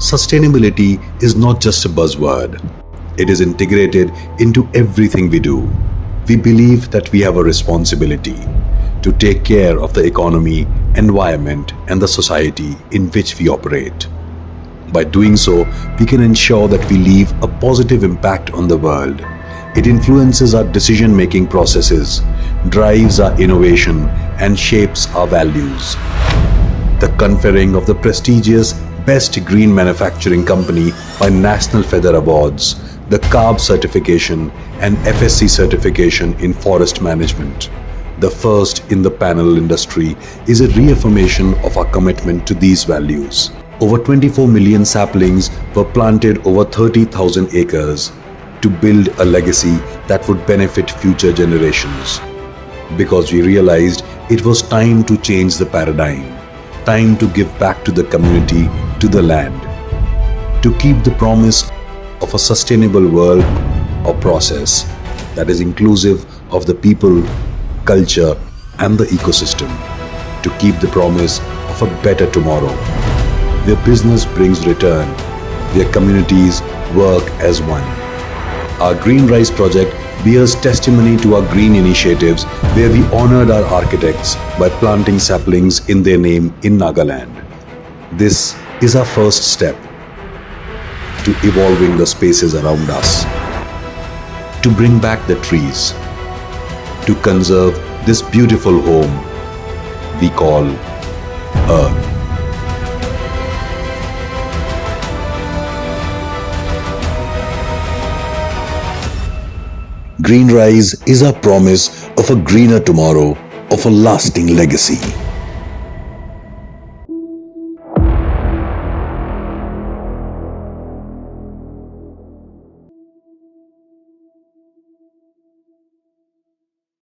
Sustainability is not just a buzzword. It is integrated into everything we do. We believe that we have a responsibility to take care of the economy, environment, and the society in which we operate. By doing so, we can ensure that we leave a positive impact on the world. It influences our decision-making processes, drives our innovation, and shapes our values. The conferring of the prestigious Best Green Manufacturing Company by National Feather Awards, the CARB certification and FSC certification in forest management, the first in the panel industry, is a reaffirmation of our commitment to these values. Over 24 million saplings were planted over 30,000 acres to build a legacy that would benefit future generations. Because we realized it was time to change the paradigm, time to give back to the community, to the land, to keep the promise of a sustainable world or process that is inclusive of the people, culture, and the ecosystem, to keep the promise of a better tomorrow, where business brings return, where communities work as one. Our Green Rise project bears testimony to our green initiatives, where we honored our architects by planting saplings in their name in Nagaland. This is our first step to evolving the spaces around us, to bring back the trees, to conserve this beautiful home we call Earth. Green Rise is our promise of a greener tomorrow, of a lasting legacy.